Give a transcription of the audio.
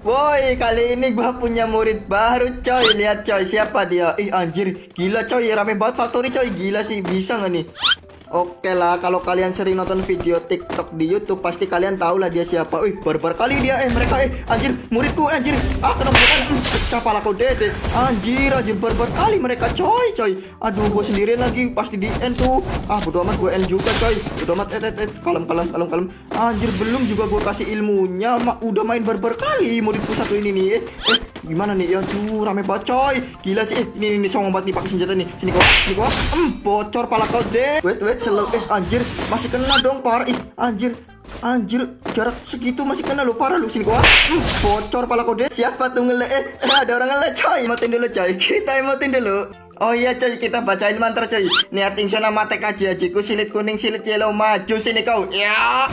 Woi, kali ini gua punya murid baru coy. Lihat coy, siapa dia? Ih anjir, gila coy, rame banget Factory coy. Gila sih, bisa nggak nih? Oke lah, kalau kalian sering nonton video TikTok di YouTube pasti kalian tahu lah dia siapa. Wih, barbar kali dia. Mereka anjir, muridku anjir. Ah, kena bukan. Pecah palaku dede. Anjir, barbar kali mereka coy. Aduh, gue sendirian lagi pasti di end tuh. Ah, bodo amat gue end juga coy. Bodo amat kalem. Anjir, belum juga gue kasih ilmunya. Udah main barbar kali muridku satu ini nih. Gimana nih? Ya tuh rame banget coy. Gila sih. Ini songong banget nih pakai senjata nih. Sini gua. Bocor pala kau deh. Wait slow. Anjir, masih kena dong parah. Anjir, jarak segitu masih kena lo, parah lu. Sini gua. Bocor pala kau deh. Siapa tuh ngele? Ada orang ngele coy. Emotin dulu coy. Kita emotin dulu. Oh iya coy, kita bacain mantra coy. Niatin sana mate kaji ajiku, silit kuning, silit yellow, maju sini kau. Ya.